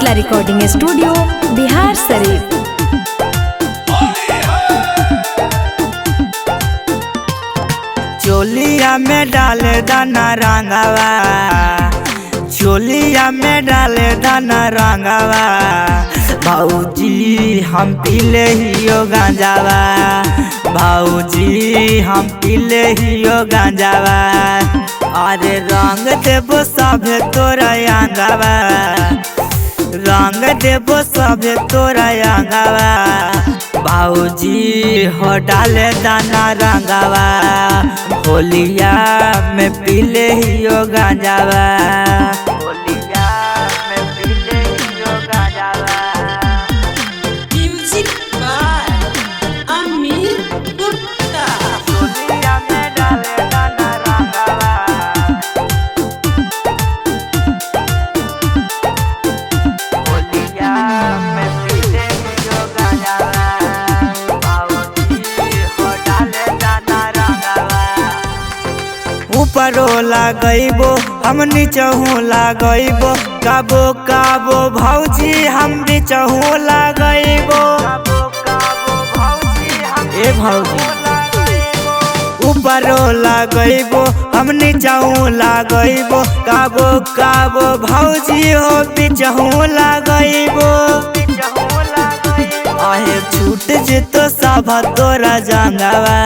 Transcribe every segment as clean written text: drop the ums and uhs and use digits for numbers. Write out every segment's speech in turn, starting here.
माला recording studio Bihar Sharif. चोलिया में डाले दाना रंगावा, चोलिया में डाले दाना रंगावा। भाऊजी हम पीले हियो गांजावा, भाऊजी हम पीले हियो गांजावा। अरे रंग देबो सभे तोरा अंगावा, रंग देबो सभे तोरा अंगावा। भाऊजी हो डाले दाना रंगावा, होलिया में पीले हियो गांजावा, होलिया में पीले हियो गांजावा। Music by Amit Gupta. होलिया में डाले दाना रंगावा, होलिया में पीले हियो गांजावा। भाऊजी हो डाले दाना रंगावा। ऊपरो लागइबो हम नीचहू लागइबो, काबो काबो भौजी हम बीचहू लागइबो। ए भौजी ऊपरो लागइबो हम नीचहू लागइबो, काबो काबो भौजी हो बीचहू लागइबो। आहे छूट जेतो सभा तोरा जंगावा,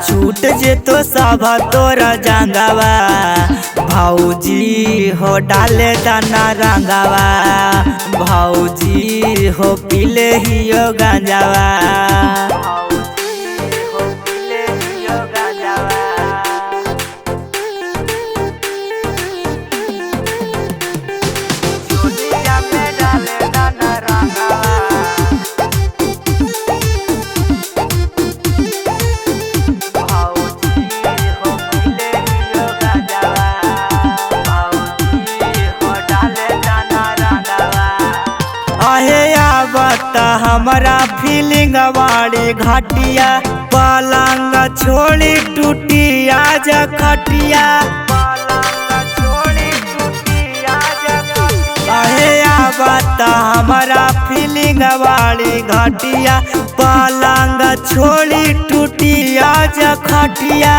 छूट जेतो सभा तोरा जंगावा। भाऊजी हो डाले दाना रंगावा, भाऊजी हो पीले हियो गांजावा, भाऊजी हो पीले हियो गांजावा। चोलिया में डाले दाना रंगावा, हमारा फीलिंग वाली घाटिया। पलंग छोड़ी टूटी आज खटिया, अहे बात हमारा फीलिंग वाली घाटिया। पलंग छोड़ी टूटी आज खटिया।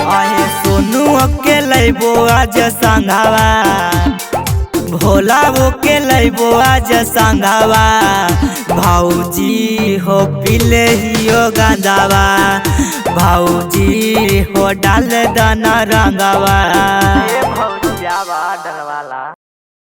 अहे सोनू के लैबो आज संघावा, भोला वो के लैबो आज संघावा। भाऊजी हो पीले हियो गांजावा, भाऊजी हो डाल दाना रंगावा। भौजिया डरवाला।